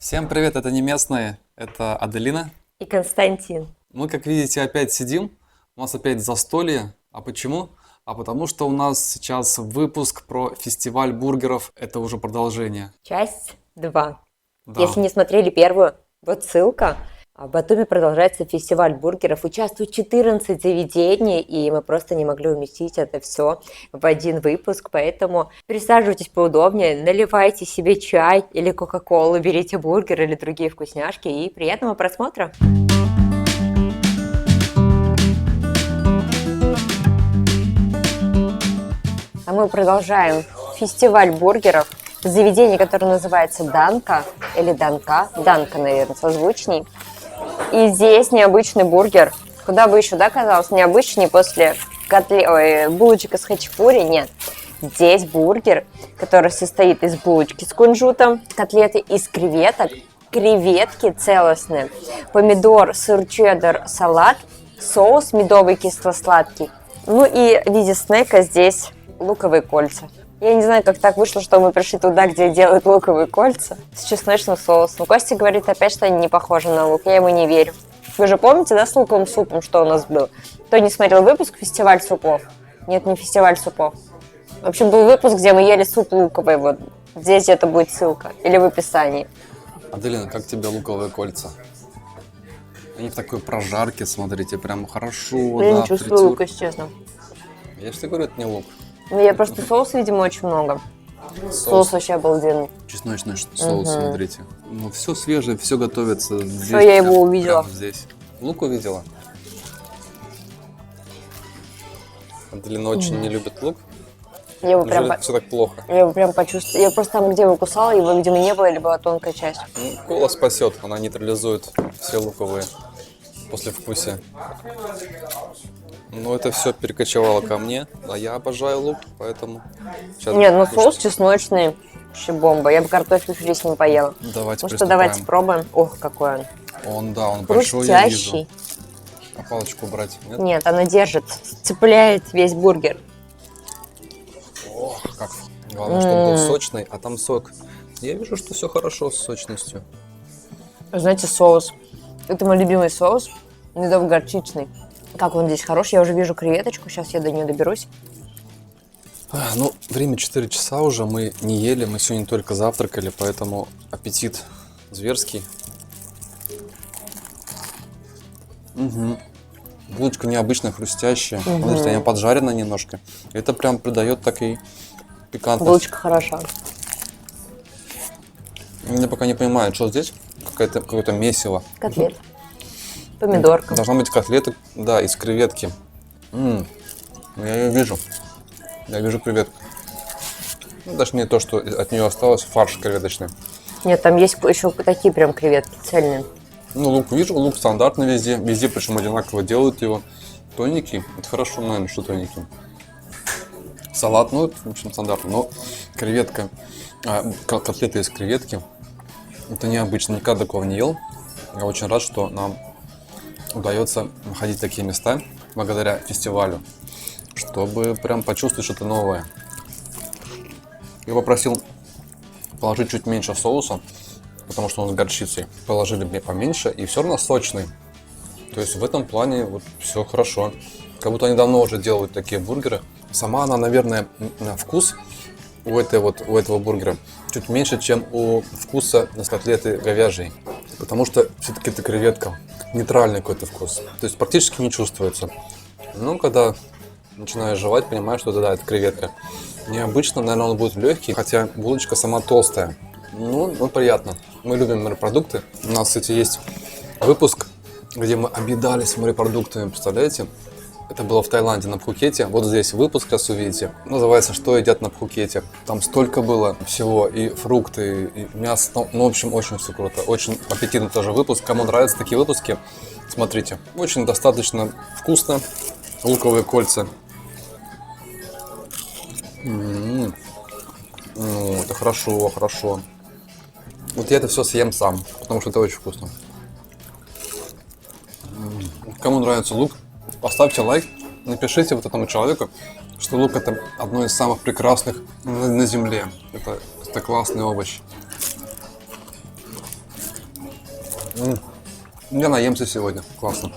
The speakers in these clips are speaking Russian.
Всем привет, это не местные, это Аделина. И Константин. Мы, как видите, опять сидим, у нас опять застолье. А почему? А потому что у нас сейчас выпуск про фестиваль бургеров, это уже продолжение. Часть 2. Да, Если не смотрели первую, вот ссылка. В Батуми продолжается фестиваль бургеров. Участвуют 14 заведений, и мы просто не могли уместить это все в один выпуск. Поэтому присаживайтесь поудобнее, наливайте себе чай или кока-колу, берите бургер или другие вкусняшки. И приятного просмотра! А мы продолжаем фестиваль бургеров. Заведение, которое называется Данка, или Данка, Данка, наверное, созвучней. И здесь необычный бургер. Куда бы еще, да, казалось, необычный после булочек из хачапури? Нет. Здесь бургер, который состоит из булочки с кунжутом, котлеты из креветок, креветки целостные, помидор, сыр чеддер, салат, соус медовый кисло-сладкий. Ну и в виде снека здесь луковые кольца. Я не знаю, как так вышло, что мы пришли туда, где делают луковые кольца с чесночным соусом. Костя говорит опять, что они не похожи на лук. Я ему не верю. Вы же помните, да, с луковым супом, что у нас был? Кто не смотрел выпуск «Фестиваль супов»? Нет, не «Фестиваль супов». В общем, был выпуск, где мы ели суп луковый. Вот здесь это будет ссылка. Или в описании. Аделина, как тебе луковые кольца? Они в такой прожарке, смотрите, прям хорошо. Я да, не чувствую фритюр. лука, если честно. Я же тебе говорю, это не лук. Я просто соуса, видимо, очень много. Соус вообще обалденный. Чесночный соус, смотрите. Ну, все свежее, все готовится здесь. Всё, я его увидела. Прямо здесь. Лук увидела? Аделина очень не любит лук. Я его Неужели прям, все так плохо? я его прям почувствовала. Я просто там, где его кусала, его, видимо, не было, или была тонкая часть. Ну, кола спасет, она нейтрализует все луковые послевкусия. Но это все перекочевало ко мне, а я обожаю лук, поэтому... Сейчас Нет, ну соус чесночный, вообще бомба. Я бы картофель фри с ним поела. давайте Ну что, давайте приступаем. спробуем. Ох, какой он. Он большой, я вижу. Хрустящий. А палочку брать? Нет? Нет, она держит, цепляет весь бургер. Ох, как. Главное, чтобы был сочный, а там сок. Я вижу, что все хорошо с сочностью. Знаете, соус. Это мой любимый соус. Медово-горчичный. Как он здесь хорош. Я уже вижу креветочку. Сейчас я до нее доберусь. Ну, время 4 часа уже, мы не ели, мы сегодня только завтракали, поэтому аппетит зверский. Угу. Булочка необычно хрустящая. Смотрите, она поджарена немножко. Это прям придает такой пикантность. Булочка хороша. Я пока не понимаю, что здесь. Какое-то месиво. Котлет. Помидорка. Должна быть котлета, да, из креветки. Я ее вижу. Я вижу креветку. Ну, даже не то, что от нее осталось, фарш креветочный. Нет, там есть еще такие прям креветки цельные. Ну, лук вижу, лук стандартный везде. Везде, причем одинаково делают его. Тоненький. Это хорошо, наверное, что тоненький. Салат, ну, в общем, стандартный. Но креветка, котлеты из креветки, это необычно. Никогда такого не ел. Я очень рад, что нам удается находить такие места благодаря фестивалю, чтобы прям почувствовать что-то новое. Я попросил положить чуть меньше соуса, потому что он с горчицей. Положили мне поменьше, и все равно сочный. То есть в этом плане вот все хорошо. Как будто они давно уже делают такие бургеры. Сама она, наверное, на вкус у этого бургера чуть меньше, чем у вкуса с котлеты говяжьей. Потому что все-таки это креветка. Нейтральный какой-то вкус. То есть практически не чувствуется. Но когда начинаешь жевать, понимаешь, что да, это креветка. Необычно, наверное, он будет легкий, хотя булочка сама толстая. Ну, приятно. Мы любим морепродукты. У нас, кстати, есть выпуск, где мы объедались морепродуктами, представляете? Это было в Таиланде, на Пхукете. Вот здесь выпуск, сейчас увидите. Называется «Что едят на Пхукете». Там столько было всего, и фрукты, и мясо. Ну, в общем, очень все круто. Очень аппетитный тоже выпуск. Кому нравятся такие выпуски, смотрите. Очень достаточно вкусно. Луковые кольца. Ну, это хорошо, хорошо. Вот я это все съем сам, потому что это очень вкусно. Кому нравится лук, поставьте лайк, напишите вот этому человеку, что лук это одно из самых прекрасных на земле. Это классный овощ. Я наемся сегодня. Классно.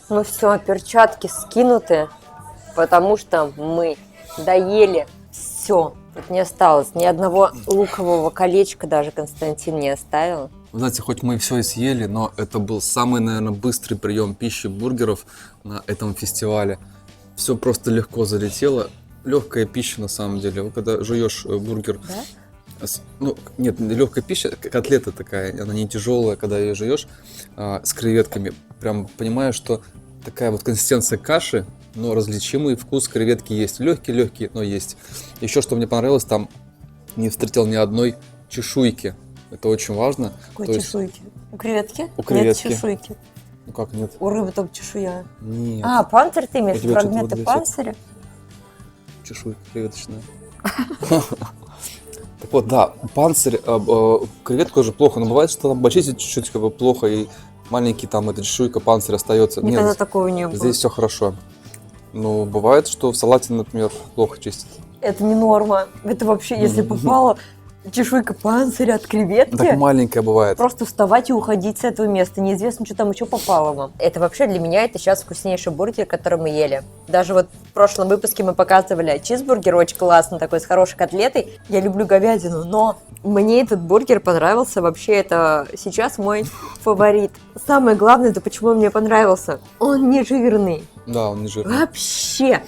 Ну все, перчатки скинуты, потому что мы доели все. Тут не осталось ни одного лукового колечка, даже Константин не оставил. Вы знаете, хоть мы все и съели, но это был самый, наверное, быстрый прием пищи бургеров на этом фестивале. Все просто легко залетело. Легкая пища на самом деле. Вот когда жуешь бургер, Да? ну нет, легкая пища, котлета такая, она не тяжелая, когда ее жуешь с креветками. Прям понимаешь, что такая вот консистенция каши, но различимый вкус креветки есть. Легкие, но есть. Еще что мне понравилось, там не встретил ни одной чешуйки. Это очень важно. Какой То есть- чешуйки? У креветки? У креветки. Нет чешуйки. Ну как нет? У рыбы только чешуя. Нет. А, панцирь ты имеешь? У тебя что-то Фрагменты вот здесь панциря? Чешуйка креветочная. Так вот, да, панцирь, креветка уже плохо, но бывает, что там бочите чуть-чуть как бы плохо, и маленький там эта чешуйка, панцирь остается. Никогда Нет, такого не было. здесь все хорошо. Ну, бывает, что в салате, например, плохо чистят. Это не норма. Это вообще, если попала чешуйка панциря от креветки, Так маленькая бывает. просто вставать и уходить с этого места. Неизвестно, что там еще попало вам. Это вообще для меня это сейчас вкуснейший бургер, который мы ели. Даже вот в прошлом выпуске мы показывали чизбургер, очень классный такой, с хорошей котлетой. Я люблю говядину, но мне этот бургер понравился. Вообще это сейчас мой фаворит. Самое главное, это почему он мне понравился. Он не жирный. Да, он не жирный. Вообще.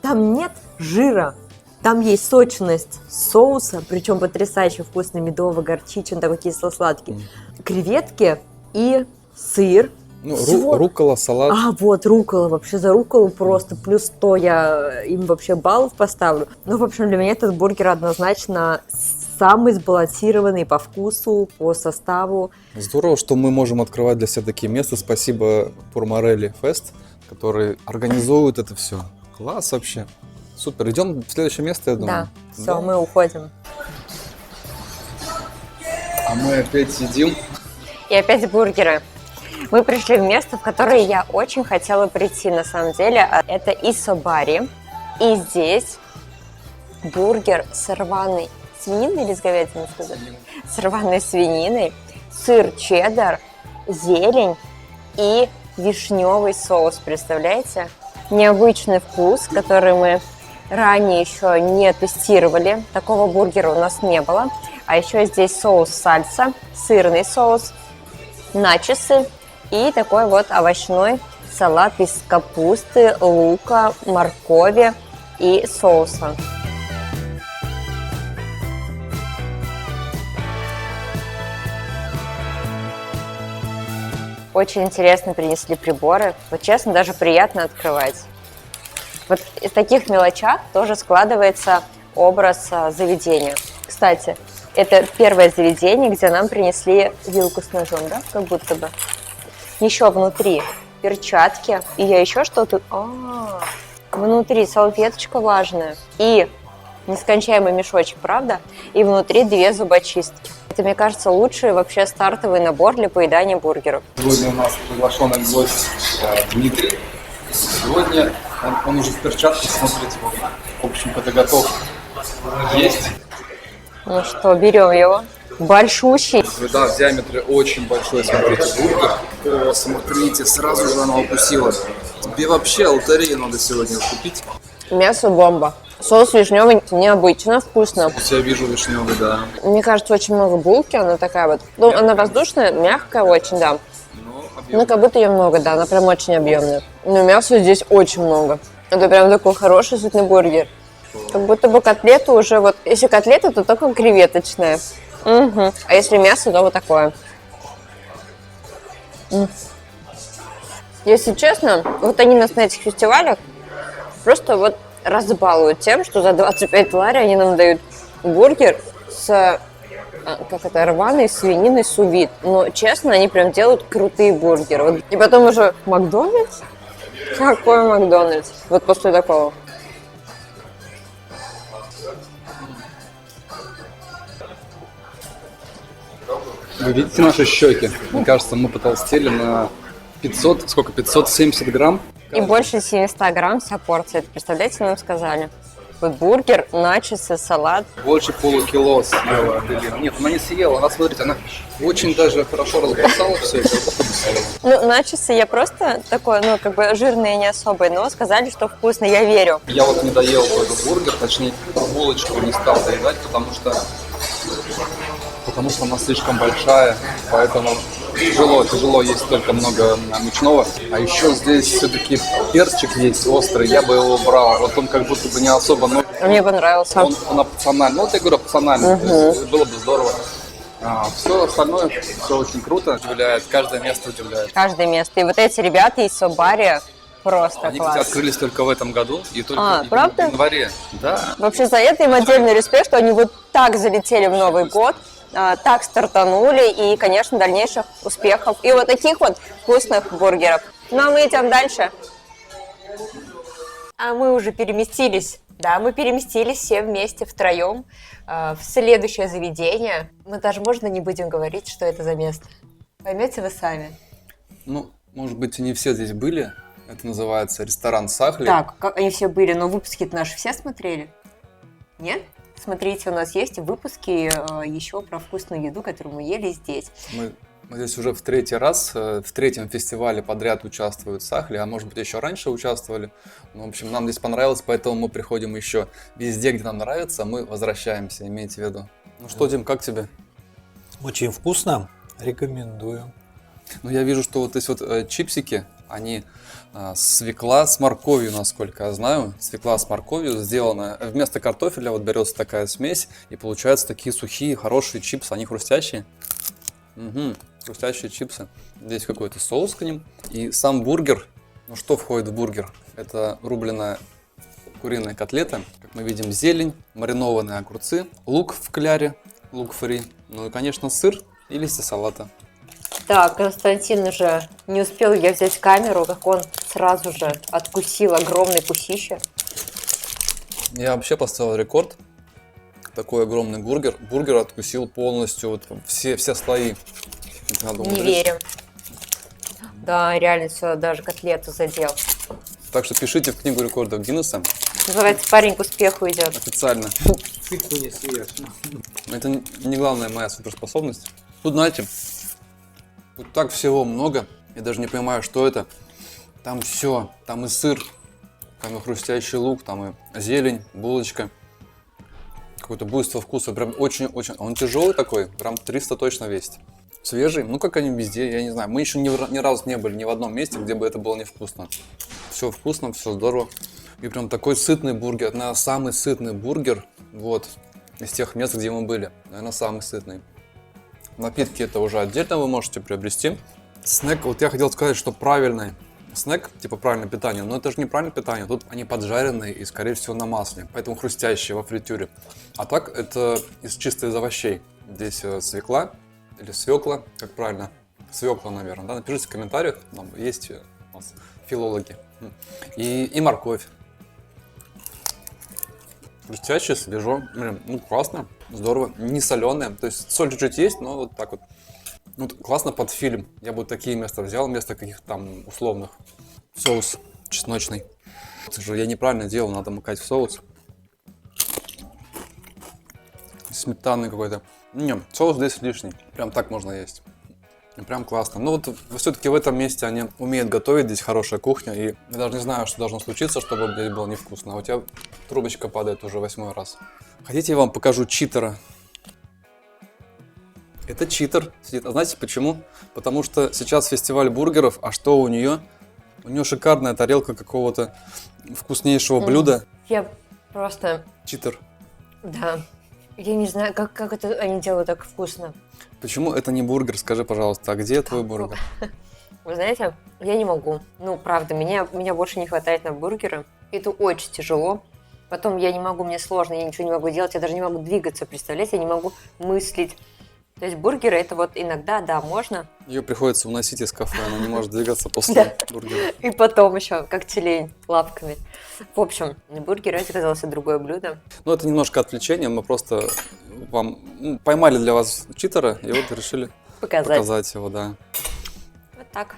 Там нет жира. Там есть сочность соуса, причем потрясающе вкусный, медово-горчичный, такой кисло-сладкий. Креветки и сыр. Ну, Всего- руккола, салат. А, вот руккола. Вообще за рукколу просто плюс 100 я им вообще баллов поставлю. Ну, в общем, для меня этот бургер однозначно самый сбалансированный по вкусу, по составу. Здорово, что мы можем открывать для себя такие места. Спасибо Пурмарелли Фест, который организует это все. Класс вообще. Супер. Идем в следующее место, я думаю. Да, все, мы уходим. А мы опять сидим. И опять бургеры. Мы пришли в место, в которое я очень хотела прийти, на самом деле. Это Исобари. И здесь бургер с рваной свининой или с говядиной сказать? С рваной свининой, сыр чеддер, зелень и вишневый соус, представляете? Необычный вкус, который мы ранее еще не тестировали. Такого бургера у нас не было. А еще здесь соус сальса, сырный соус, начосы и такой вот овощной салат из капусты, лука, моркови и соуса. Очень интересно принесли приборы. Вот честно, даже приятно открывать. Вот из таких мелочах тоже складывается образ заведения. Кстати, это первое заведение, где нам принесли вилку с ножом, да, как будто бы. Еще внутри перчатки. И я еще что-то... Внутри салфеточка влажная. И нескончаемый мешочек, правда? И внутри 2 зубочистки. Это, мне кажется, лучший вообще стартовый набор для поедания бургеров. Сегодня у нас приглашенный гость Дмитрий. Сегодня он уже в перчатках, смотрите, в общем-то, готов есть. Ну что, берем его. Большущий. Да, в диаметре очень большой, смотрите, бургер. О, смотрите, сразу же она укусилась. Тебе вообще лотерею надо сегодня купить. Мясо бомба. Соус вишневый необычно, вкусно. Я вижу вишневый, да. Мне кажется, очень много булки, она такая вот. Ну, она воздушная, мягкая очень, да. Ну, как будто ее много, да, она прям очень объемная. Но мяса здесь очень много. Это прям такой хороший сытный бургер. Как будто бы котлета уже вот... Если котлета, то только креветочная. Угу. А если мясо, то вот такое. Если честно, вот они нас на этих фестивалях просто вот разбалуют тем, что за 25 лари они нам дают бургер с рваной свининой сувид. Но, честно, они прям делают крутые бургеры. Вот. И потом уже Макдональдс? Какой Макдональдс? Вот после такого. Вы видите наши щеки? Мне кажется, мы потолстели на 570 грамм. И больше 700 грамм вся порция. Это, представляете, нам сказали. Вот бургер, начосы, салат. Больше полукило съела. Нет, она не съела, она, смотрите, она очень даже хорошо разбросала все это. Ну, начосы я просто такой, ну, как бы жирные не особые, но сказали, что вкусно, я верю. Я вот не доел тоже бургер, точнее, булочку не стал доедать, потому что она слишком большая, поэтому тяжело есть столько много мучного. А еще здесь все-таки перчик есть острый, я бы его брал. Вот он как будто бы не особо, но Мне понравился. он опциональный. Ну, вот я говорю, опциональный, то есть было бы здорово. Все остальное, все очень круто, удивляет, каждое место удивляет. Каждое место. И вот эти ребята из Собари просто Они, кстати, класс. открылись только в этом году и только правда? в январе. Да. Вообще за это им отдельный респект, что они вот так залетели в Новый год, так стартанули, и, конечно, дальнейших успехов. И вот таких вот вкусных бургеров. Ну, а мы идем дальше. А мы уже переместились. Да, мы переместились все вместе, втроем, в следующее заведение. Мы даже, можно, не будем говорить, что это за место. Поймете вы сами. Ну, может быть, и не все здесь были. Это называется ресторан Сахли. Так, как они все были, но выпуски-то наши все смотрели? Нет? Смотрите, у нас есть выпуски еще про вкусную еду, которую мы ели здесь. Мы здесь уже в третий раз, в третьем фестивале подряд участвуют Сахли, а может быть еще раньше участвовали. Ну, в общем, нам здесь понравилось, поэтому мы приходим еще везде, где нам нравится, мы возвращаемся, имейте в виду. Ну что, Дим, как тебе? Очень вкусно, рекомендую. Ну, я вижу, что вот здесь вот чипсики, они свекла с морковью, насколько я знаю. Свекла с морковью сделана. Вместо картофеля вот берется такая смесь, и получаются такие сухие, хорошие чипсы. Они хрустящие. Угу, хрустящие чипсы. Здесь какой-то соус к ним. И сам бургер. Ну, что входит в бургер? Это рубленая куриная котлета. Как мы видим, зелень, маринованные огурцы, лук в кляре, лук фри. Ну и, конечно, сыр и листья салата. Так, Константин уже не успел я взять камеру, как он сразу же откусил огромный кусище. Я вообще поставил рекорд. Такой огромный бургер. Бургер откусил полностью вот все слои. Надо Не умереть. верим. Да, реально все, даже котлету задел. Так что пишите в книгу рекордов Гиннесса. Называется, парень к успеху идет. Официально. Фигу не съешь. Это не главная моя суперспособность. Тут, знаете, тут так всего много. Я даже не понимаю, что это. Там все. Там и сыр, там и хрустящий лук, там и зелень, булочка. Какое-то буйство вкуса. Прям очень-очень. Он тяжелый такой, прям 300 точно весит. Свежий, ну как они везде, я не знаю. Мы еще ни разу не были ни в одном месте, где бы это было невкусно. Все вкусно, все здорово. И прям такой сытный бургер. Наверное, самый сытный бургер, вот, из тех мест, где мы были. Наверное, самый сытный. Напитки это уже отдельно вы можете приобрести. Снэк, вот я хотел сказать, что правильный снэк, типа правильное питание, но это же не правильное питание. Тут они поджаренные и, скорее всего, на масле, поэтому хрустящие во фритюре. А так это чисто из овощей. Здесь свекла или свекла, как правильно? Свекла, наверное, да? Напишите в комментариях, там есть у нас филологи. И морковь. Хрустящее, свежо, блин, ну классно, здорово, не соленое, то есть соль чуть-чуть есть, но вот так вот. Ну, классно под фильм, я бы такие места взял, вместо каких-то там условных. Соус чесночный. Это же я неправильно делал, надо макать в соус. Сметанный какой-то. Не, соус здесь лишний, прям так можно есть. И прям классно. Ну вот все-таки в этом месте они умеют готовить, здесь хорошая кухня. И я даже не знаю, что должно случиться, чтобы здесь было невкусно. А у тебя трубочка падает уже 8-й раз. Хотите, я вам покажу читера? Это читер сидит. А знаете почему? Потому что сейчас фестиваль бургеров, а что у нее? У нее шикарная тарелка какого-то вкуснейшего блюда. Я просто, Читер. да, я не знаю, как это они делают так вкусно. Почему это не бургер? Скажи, пожалуйста, а где твой бургер? Вы знаете, я не могу. Ну, правда, меня больше не хватает на бургеры. Это очень тяжело. Потом я не могу, мне сложно, я ничего не могу делать, я даже не могу двигаться, представляете, я не могу мыслить. То есть бургеры это вот иногда, да, можно. Ее приходится уносить из кафе, она не может двигаться после бургера. И потом еще, как тюлень, лапками. В общем, бургер это оказалось другое блюдо. Ну, это немножко отвлечение, мы просто вам поймали для вас читера и вот решили показать его, да. Вот так.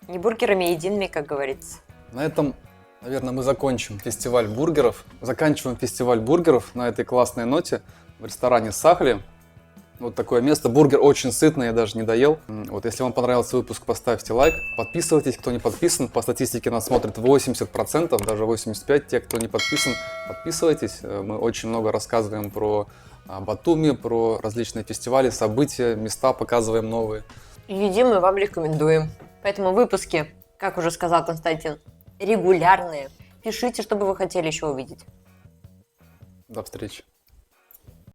Не бургерами едиными, как говорится. На этом Наверное, мы закончим фестиваль бургеров. Заканчиваем фестиваль бургеров на этой классной ноте в ресторане Сахли. Вот такое место. Бургер очень сытный, я даже не доел. Вот, если вам понравился выпуск, поставьте лайк. Подписывайтесь, кто не подписан. По статистике нас смотрит 80%, даже 85%. Те, кто не подписан, подписывайтесь. Мы очень много рассказываем про Батуми, про различные фестивали, события, места показываем новые. Едим мы вам рекомендуем. Поэтому выпуски, как уже сказал Константин, регулярные. Пишите, что бы вы хотели еще увидеть. До встречи.